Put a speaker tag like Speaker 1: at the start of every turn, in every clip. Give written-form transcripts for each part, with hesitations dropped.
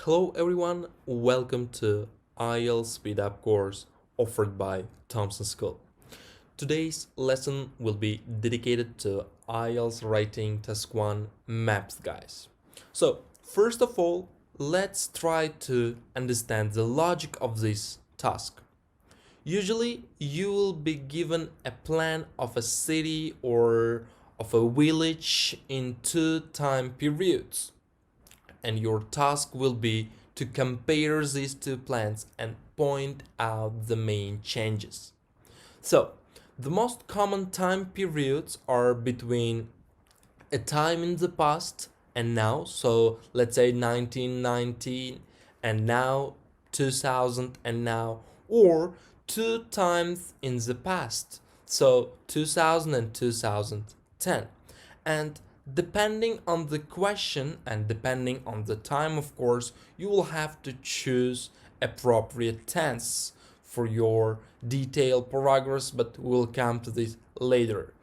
Speaker 1: Hello everyone, welcome to IELTS Speed Up course offered by Thompson School. Today's lesson will be dedicated to IELTS Writing Task 1 Maps, guys. So, first of all, let's try to understand the logic of this task. Usually, you will be given a plan of a city or of a village in two time periods, and your task will be to compare these two plans and point out the main changes. So, the most common time periods are between a time in the past and now. So, let's say 1919 and now, 2000 and now, or two times in the past. So, 2000 and 2010. And depending on the question and depending on the time, of course, you will have to choose appropriate tense for your detailed paragraphs, but we'll come to this later.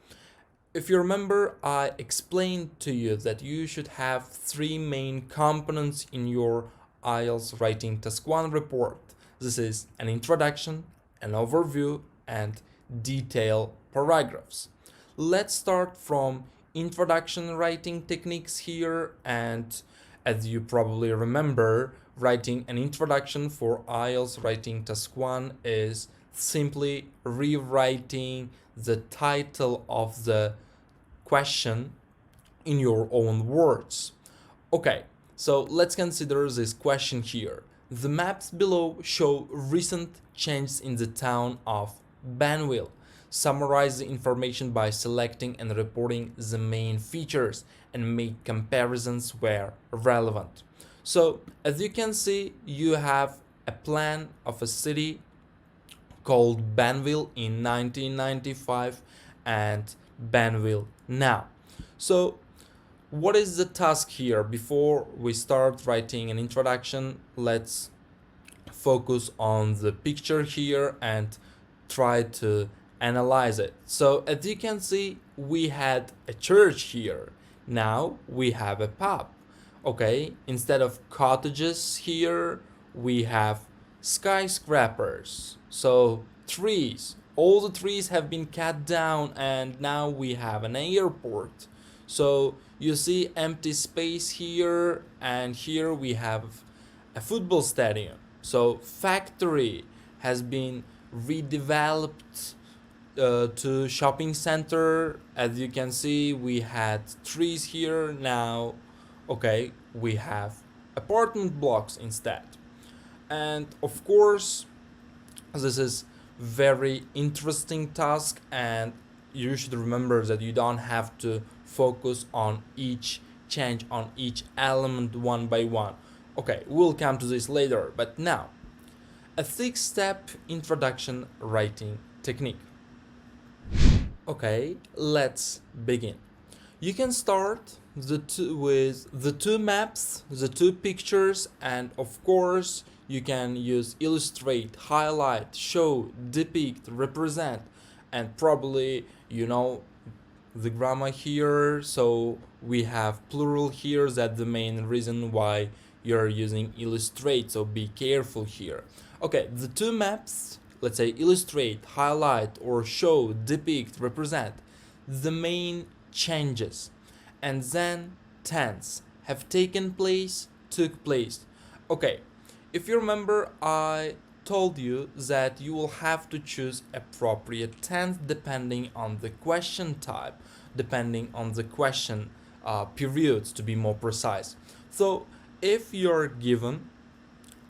Speaker 1: If you remember, I explained to you that you should have three main components in your IELTS Writing Task 1 report. This is an introduction, an overview, and detailed paragraphs. Let's start from introduction writing techniques here, and as you probably remember, writing an introduction for IELTS Writing Task 1 is simply rewriting the title of the question in your own words. Okay, so let's consider this question here. The maps below show recent changes in the town of Banville. Summarize the information by selecting and reporting the main features and make comparisons where relevant. So, as you can see, you have a plan of a city called Banville in 1995 and Banville now. So, what is the task here? Before we start writing an introduction, let's focus on the picture here and try to analyze it. So, as you can see, we had a church here. Now we have a pub. Okay, instead of cottages here, we have skyscrapers. So, trees. All the trees have been cut down, and now we have an airport. So, you see empty space here, and here we have a football stadium. So, factory has been redeveloped to shopping center. As you can see, we had trees here. Now, okay, we have apartment blocks instead. And of course, this is very interesting task, and you should remember that you don't have to focus on each change, on each element one by one. Okay, we'll come to this later, but now a 6-step introduction writing technique. Okay, let's begin. You can start with the two maps, the two pictures, and of course you can use illustrate, highlight, show, depict, represent, and probably you know the grammar here, so we have plural here. That's the main reason why you're using illustrate, so be careful here. Okay, the two maps, let's say illustrate, highlight, or show, depict, represent, the main changes, and then tense have taken place, took place. Okay, if you remember, I told you that you will have to choose appropriate tense depending on the question type, depending on the question periods, to be more precise. So if you're given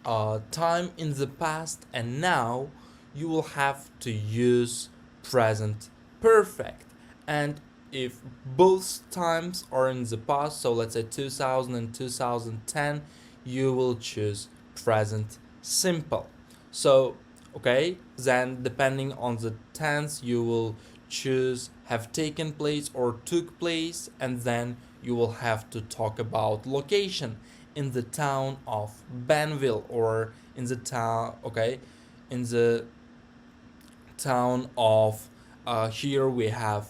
Speaker 1: time in the past and now, you will have to use present perfect. And if both times are in the past, so let's say 2000 and 2010, you will choose present simple. So, okay, then depending on the tense, you will choose have taken place or took place, and then you will have to talk about location in the town of Banville, or in the town, okay, in the town of here we have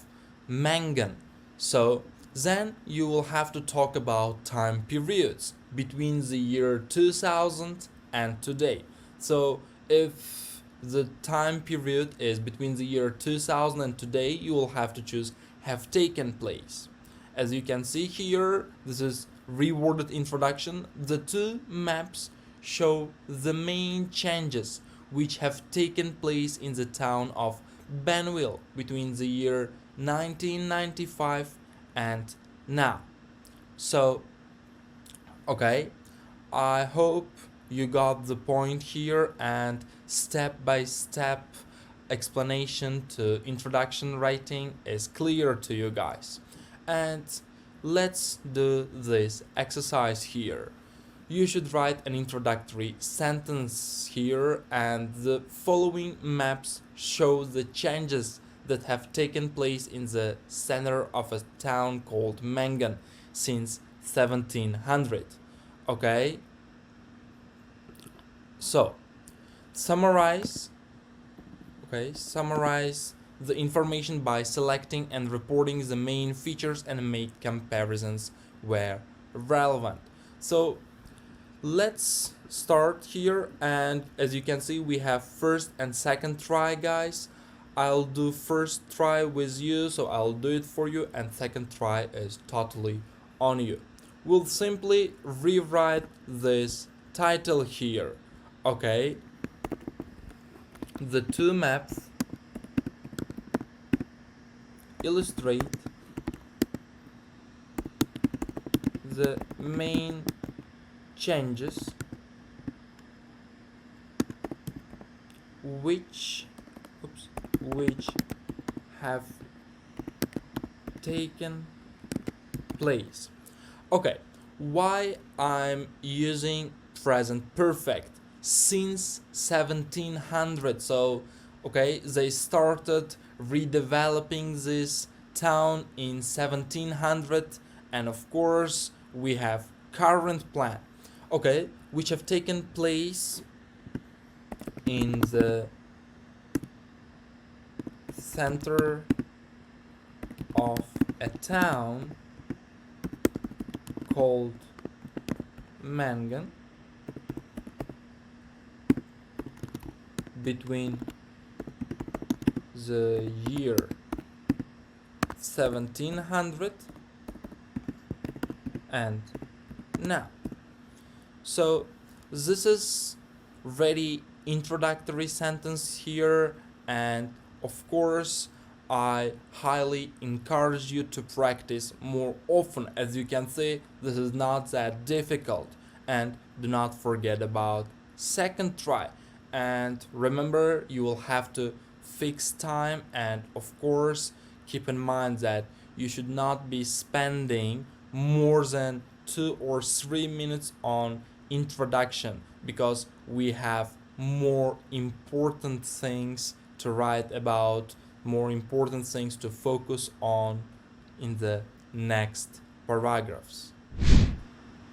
Speaker 1: Mangan. So Then you will have to talk about time periods between the year 2000 and today. So if the time period is between the year 2000 and today, you will have to choose have taken place. As you can see here, this is reworded introduction. The two maps show the main changes which have taken place in the town of Benville between the year 1995 and now. So, okay, I hope you got the point here, and step by step explanation to introduction writing is clear to you guys. And let's do this exercise here. You should write an introductory sentence here, and the following maps show the changes that have taken place in the center of a town called Mengen since 1700. Okay? So, summarize summarize the information by selecting and reporting the main features and make comparisons where relevant. So let's start here, and as you can see we have first and second try, guys. I'll do first try with you, so I'll do it for you, and second try is totally on you. We'll simply rewrite this title here. Okay, the two maps illustrate the main changes which have taken place. Okay, why I'm using present perfect? Since 1700. So okay, they started redeveloping this town in 1700, and of course we have current plan, okay, which have taken place in the center of a town called Mengen between the year 1700 and now. So this is very introductory sentence here, and of course I highly encourage you to practice more often. As you can see, this is not that difficult, and do not forget about second try. And remember, you will have to fix time, and of course keep in mind that you should not be spending more than 2 or 3 minutes on introduction, because we have more important things to write about, more important things to focus on in the next paragraphs.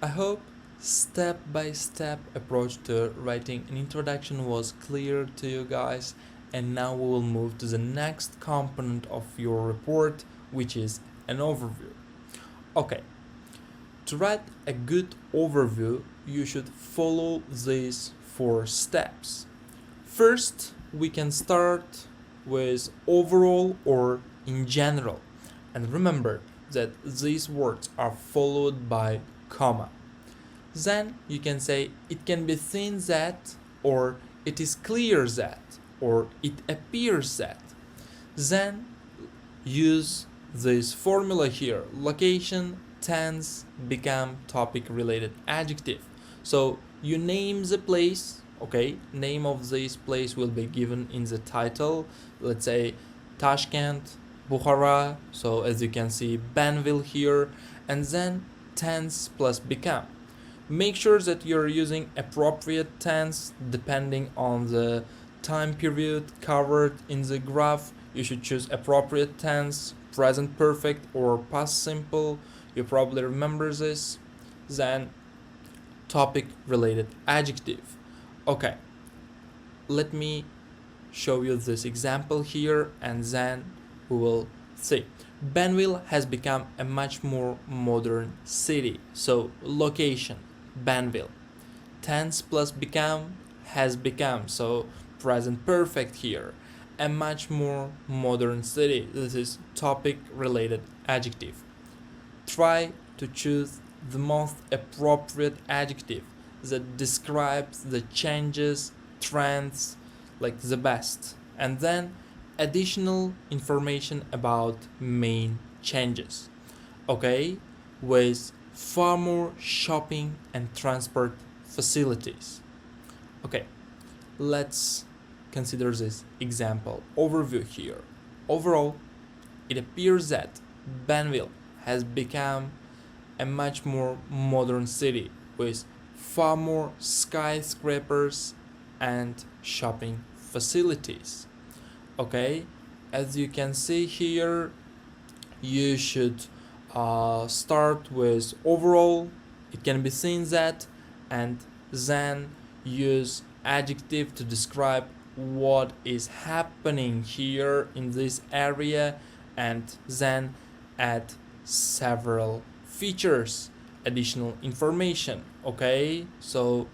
Speaker 1: I hope step-by-step approach to writing an introduction was clear to you guys, and now we will move to the next component of your report, which is an overview. Okay, to write a good overview, you should follow these 4 steps. First, we can start with overall or in general, and remember that these words are followed by comma. Then you can say it can be seen that, or it is clear that, or it appears that. Then use this formula here: location, tense, become, topic related adjective. So you name the place, okay, name of this place will be given in the title. Let's say Tashkent, Bukhara, so as you can see Benville here, and then tense plus become. Make sure that you're using appropriate tense depending on the time period covered in the graph. You should choose appropriate tense, present perfect or past simple. You probably remember this. Then topic related adjective. Okay, let me show you this example here, and then we will see. Banville has become a much more modern city. So location, Banville. Tense plus become has become. So present perfect here. A much more modern city. This is topic related adjective. Try to choose the most appropriate adjective that describes the changes, trends, like the best. And then additional information about main changes. Okay? With far more shopping and transport facilities. Okay, let's consider this example overview here. Overall, it appears that Banville has become a much more modern city with far more skyscrapers and shopping facilities. Okay, as you can see here, you should start with overall. It can be seen that, and then use adjective to describe what is happening here in this area, and then add several features, additional information. Okay, so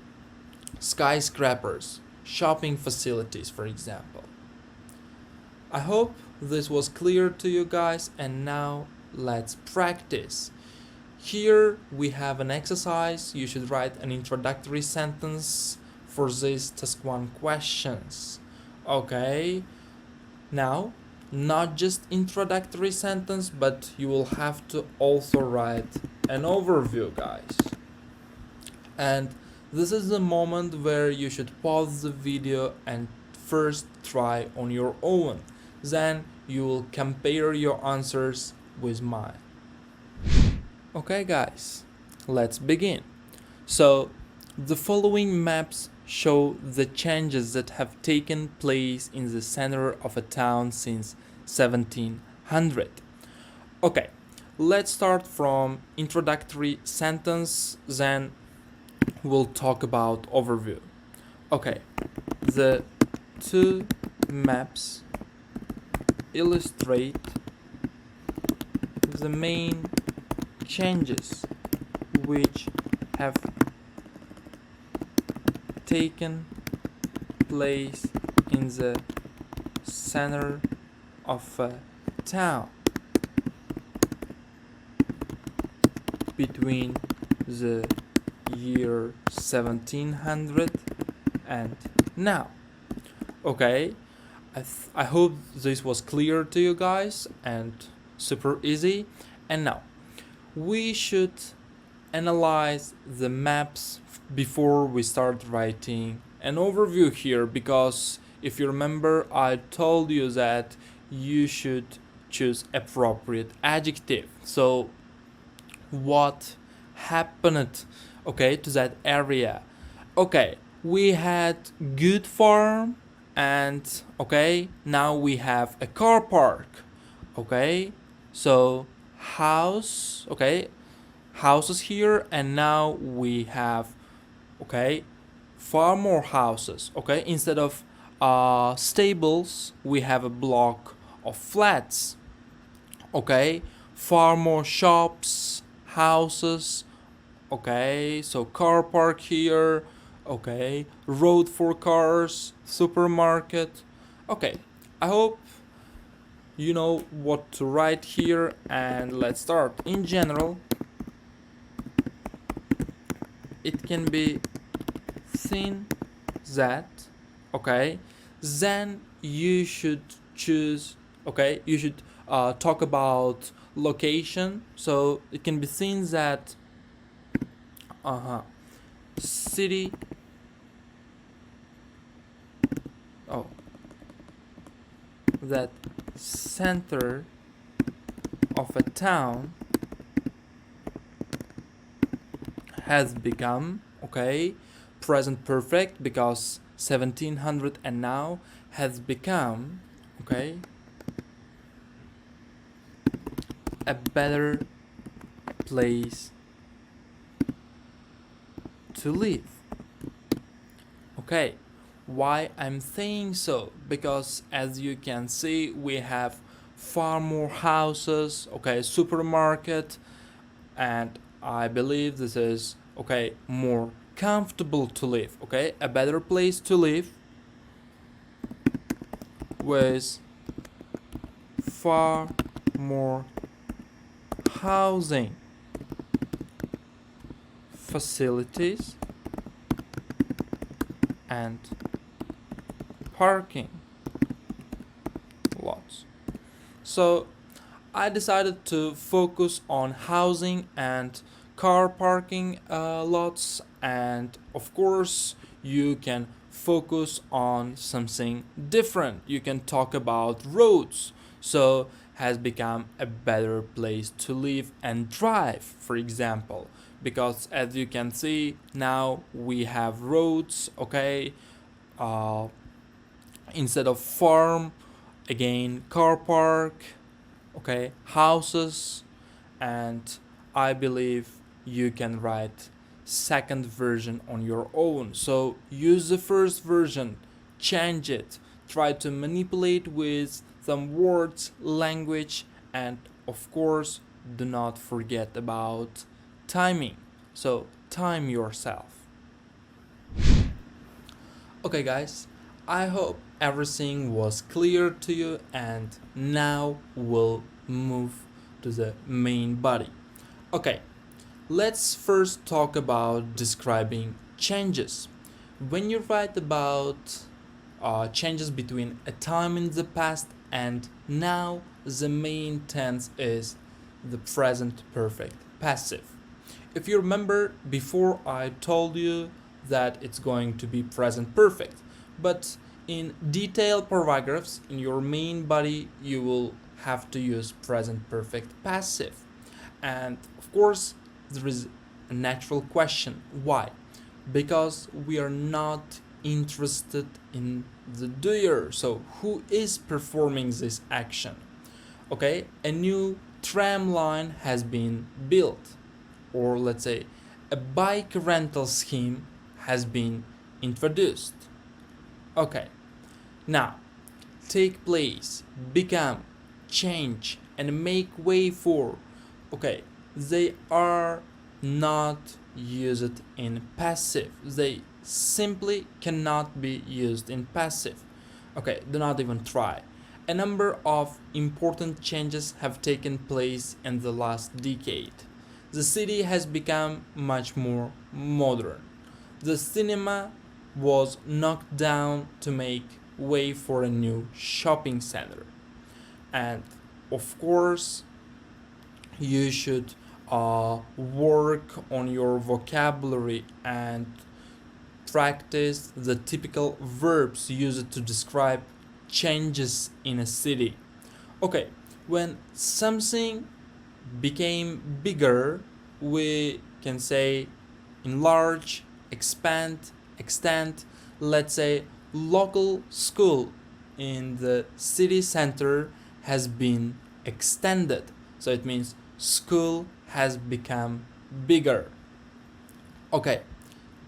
Speaker 1: skyscrapers, shopping facilities, for example. I hope this was clear to you guys, and now let's practice. Here we have an exercise. You should write an introductory sentence for these task 1 questions. Okay, now not just introductory sentence, but you will have to also write an overview, guys. And this is the moment where you should pause the video and first try on your own. Then you will compare your answers with mine. Okay guys, let's begin. So the following maps show the changes that have taken place in the center of a town since 1700. Okay, let's start from introductory sentence, then we'll talk about overview. Okay, the two maps illustrate the main changes which have taken place in the center of a town between the year 1700 and now. Okay, I hope this was clear to you guys and super easy. And now we should analyze the maps before we start writing an overview here, because if you remember, I told you that you should choose appropriate adjective. So what happened, okay, to that area? Okay, we had good farm, and okay, now we have a car park. Okay, so house, okay, houses here, and now we have, okay, far more houses. Okay, instead of stables, we have a block of flats. Okay, far more shops, houses. Okay, so car park here. Okay, road for cars, supermarket. Okay, I hope you know what to write here, and let's start. In general, it can be seen that, okay, then you should choose, okay, you should talk about location. So it can be seen that city, oh, that center of a town has become, okay, present perfect, because 1700 and now has become, okay, a better place to live. Okay, why I'm saying so? Because as you can see, we have far more houses, okay, supermarket, and I believe this is, okay, more comfortable to live, okay, a better place to live with far more housing facilities and parking lots. So I decided to focus on housing and car parking lots, and of course, you can focus on something different. You can talk about roads. So has become a better place to live and drive, for example, because as you can see now we have roads, okay, uh, instead of farm, again car park, okay, houses, and I believe you can write second version on your own. So use the first version, change it, try to manipulate with some words, language, and of course do not forget about timing. So time yourself. Okay guys, I hope everything was clear to you, and now we'll move to the main body. Okay, let's first talk about describing changes. When you write about changes between a time in the past and now, the main tense is the present perfect passive. If you remember, before I told you that it's going to be present perfect, but in detailed paragraphs in your main body you will have to use present perfect passive. And of course there is a natural question, why? Because we are not interested in the doer. So who is performing this action? Okay, a new tram line has been built, or let's say a bike rental scheme has been introduced. Okay, now take place, become, change, and make way for. Okay, they are not used in passive. They simply cannot be used in passive. Okay, do not even try. A number of important changes have taken place in the last decade. The city has become much more modern. The cinema was knocked down to make way for a new shopping center. And of course, you should work on your vocabulary and practice the typical verbs used to describe changes in a city. Okay, when something became bigger, we can say enlarge, expand, extend. Let's say local school in the city center has been extended. So it means school has become bigger. Okay,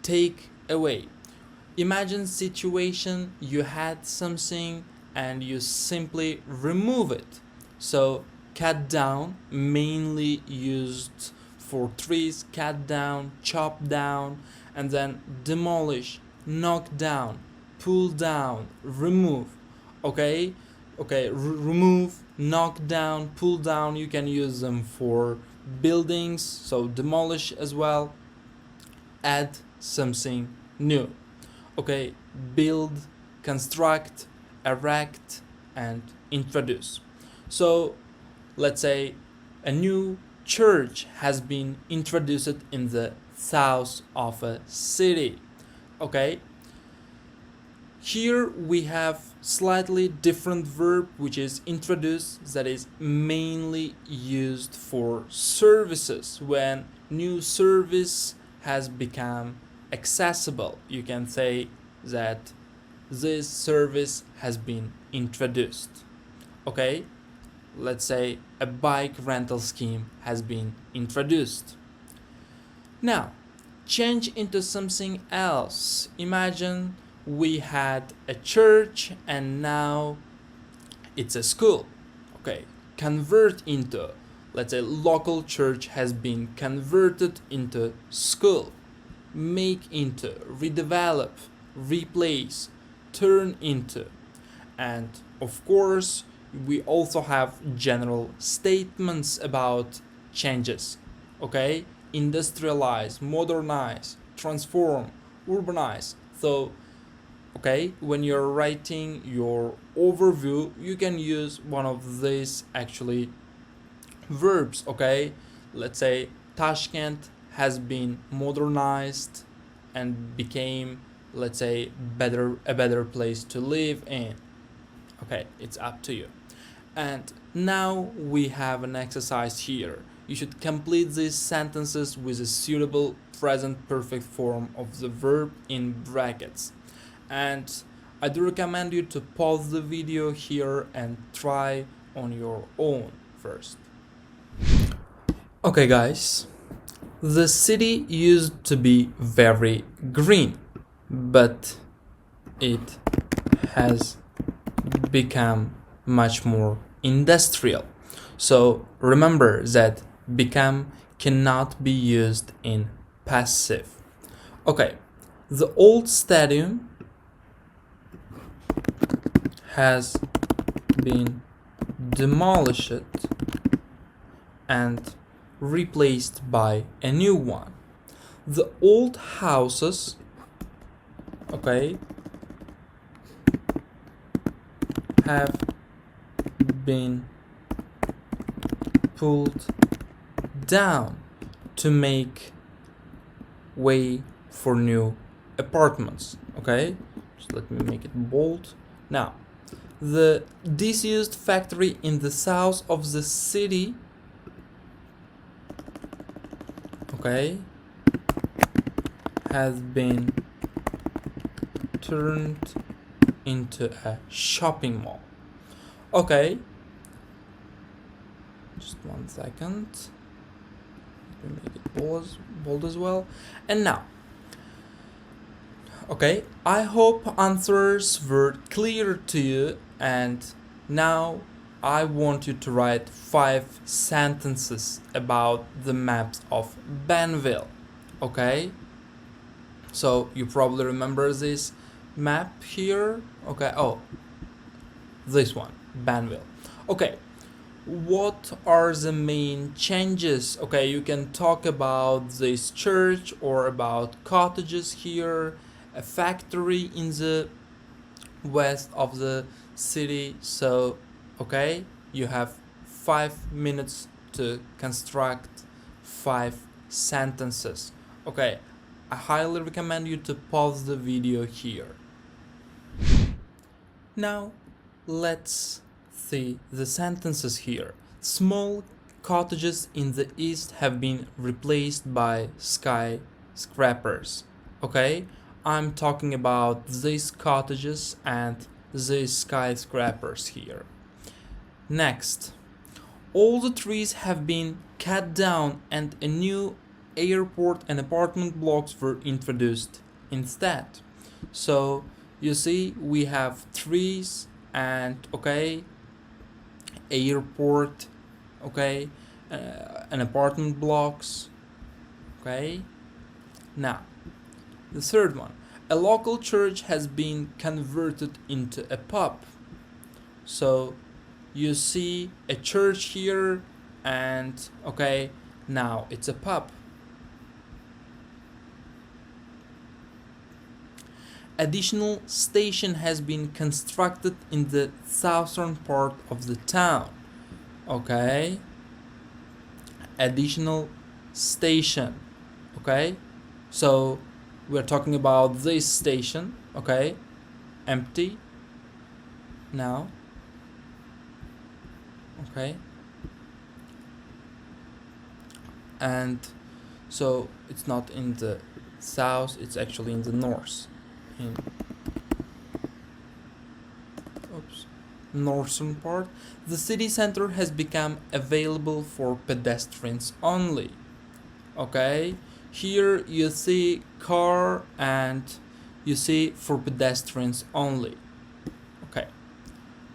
Speaker 1: take away. Imagine situation you had something and you simply remove it. So cut down, mainly used for trees, cut down, chop down, and then demolish, knock down, pull down, remove. Okay, remove, knock down, pull down. You can use them for buildings, so demolish as well. Add something new. Okay, build, construct, erect, and introduce. So let's say a new church has been introduced in the south of a city. Okay, here we have slightly different verb, which is introduce, that is mainly used for services. When new service has become accessible, you can say that this service has been introduced. Okay, let's say a bike rental scheme has been introduced. Now, change into something else. Imagine we had a church and now it's a school. Okay, convert into, let's say local church has been converted into school. Make into, redevelop, replace, turn into. And of course, we also have general statements about changes. Okay, industrialize, modernize, transform, urbanize. So okay, when you're writing your overview, you can use one of these actually verbs. Okay, let's say Tashkent has been modernized and became, let's say, a better place to live in. Okay, it's up to you. And now we have an exercise here. You should complete these sentences with a suitable present perfect form of the verb in brackets. And I do recommend you to pause the video here and try on your own first. Okay guys, the city used to be very green, but it has become much more industrial. So remember that become cannot be used in passive. Okay, the old stadium has been demolished and replaced by a new one. The old houses, okay, have been pulled down to make way for new apartments. Okay, just let me make it bold. Now, the disused factory in the south of the city, okay, has been turned into a shopping mall. Okay, just 1 second. Let me make it bold as well. And now, okay, I hope answers were clear to you, and now I want you to write 5 sentences about the maps of Banville. Okay, so you probably remember this map here. Okay, oh, this one, Banville. Okay, what are the main changes? Okay, you can talk about this church or about cottages here, a factory in the west of the city. So okay, you have 5 minutes to construct 5 sentences. Okay, I highly recommend you to pause the video here. Now let's see the sentences here. Small cottages in the east have been replaced by skyscrapers. Okay, I'm talking about these cottages and these skyscrapers here. Next, all the trees have been cut down and a new airport and apartment blocks were introduced instead. So you see, we have trees and okay, airport, okay, and apartment blocks. Okay, now the third one, a local church has been converted into a pub. So you see a church here, and okay, now it's a pub. Additional station has been constructed in the southern part of the town. Okay, additional station. Okay, so we're talking about this station. Okay, empty now. Okay, and so it's not in the south, it's actually in the north, in northern part. The city center has become available for pedestrians only. Okay, here you see car and you see for pedestrians only. Okay,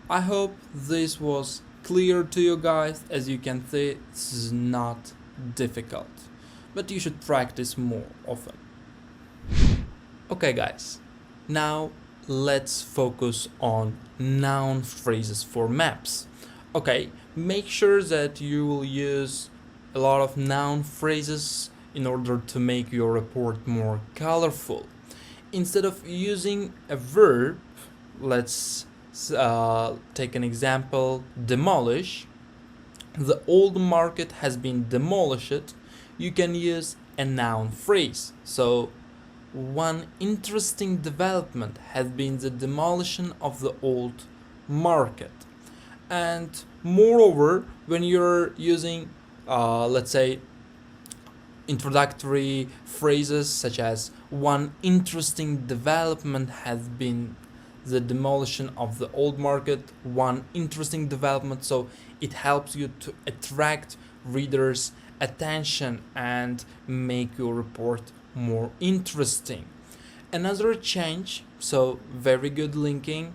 Speaker 1: I hope this was clear to you guys? As you can see, this is not difficult, but you should practice more often. Okay guys, now let's focus on noun phrases for maps. Okay, make sure that you will use a lot of noun phrases in order to make your report more colorful. Instead of using a verb, let's take an example: demolish. The old market has been demolished. You can use a noun phrase. So, one interesting development has been the demolition of the old market. And moreover, when you're using, let's say, introductory phrases such as one interesting development has been the demolition of the old market, one interesting development, so it helps you to attract readers' attention and make your report more interesting. Another change, so very good linking,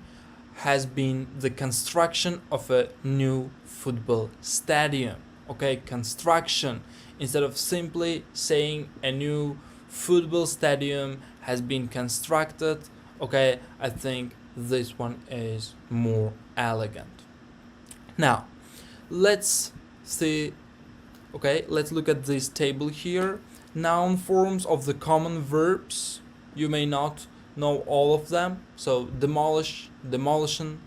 Speaker 1: has been the construction of a new football stadium. Okay, construction. Instead of simply saying a new football stadium has been constructed, okay, I think this one is more elegant. Now, let's see, okay, let's look at this table here. Noun forms of the common verbs. You may not know all of them. So demolish, demolition,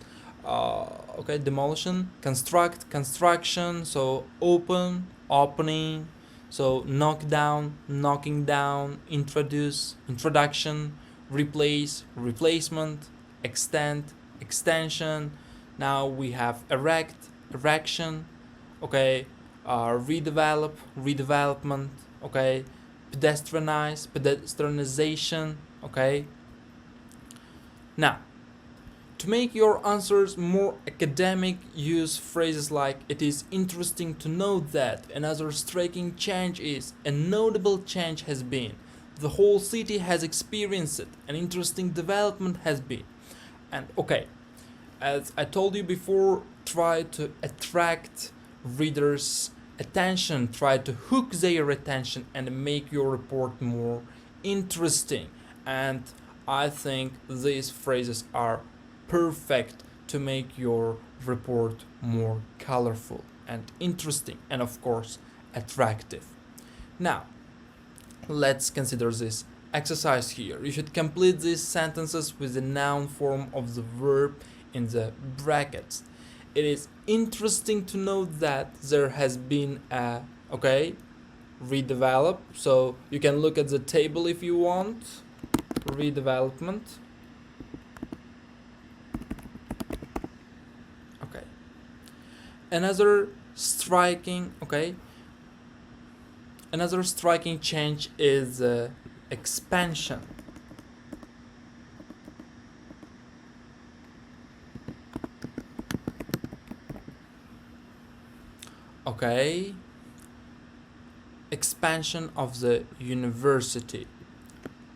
Speaker 1: okay, demolition, construct, construction, so open, opening, so knock down, knocking down, introduce, introduction, replace, replacement, extend, extension. Now we have erect, erection, okay, redevelop, redevelopment, okay, pedestrianize, pedestrianization, okay. Now, to make your answers more academic, use phrases like it is interesting to note that, another striking change is, a notable change has been, the whole city has experienced it, an interesting development has been. And okay, as I told you before, try to attract readers' attention, try to hook their attention and make your report more interesting. And I think these phrases are perfect to make your report more colorful and interesting and of course attractive. Now, let's consider this exercise here. You should complete these sentences with the noun form of the verb in the brackets. It is interesting to note that there has been a, okay, redevelop. So you can look at the table if you want. Redevelopment. Okay. Another striking, okay, another striking change is expansion. Okay, expansion of the university.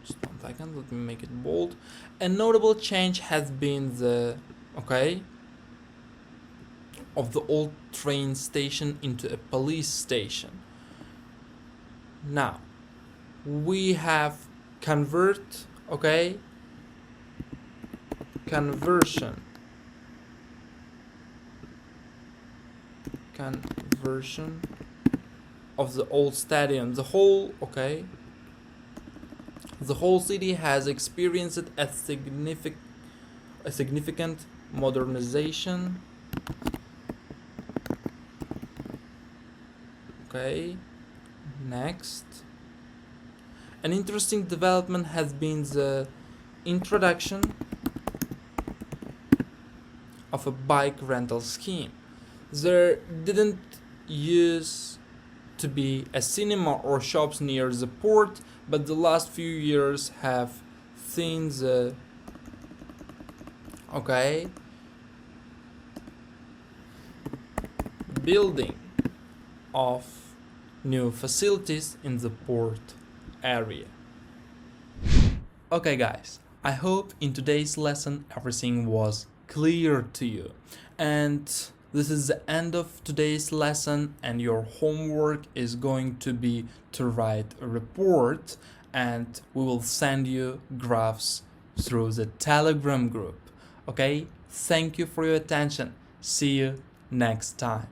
Speaker 1: Just 1 second, let me make it bold. A notable change has been the, okay, of the old train station into a police station. Now, we have convert, okay, conversion, conversion of the old stadium. The whole, okay, the whole city has experienced a significant modernization. Okay, next. An interesting development has been the introduction of a bike rental scheme. There didn't used to be a cinema or shops near the port, but the last few years have seen the, okay, building of new facilities in the port area. Okay guys, I hope in today's lesson everything was clear to you, and This is the end of today's lesson, and your homework is going to be to write a report, and we will send you graphs through the Telegram group. Okay? Thank you for your attention. See you next time.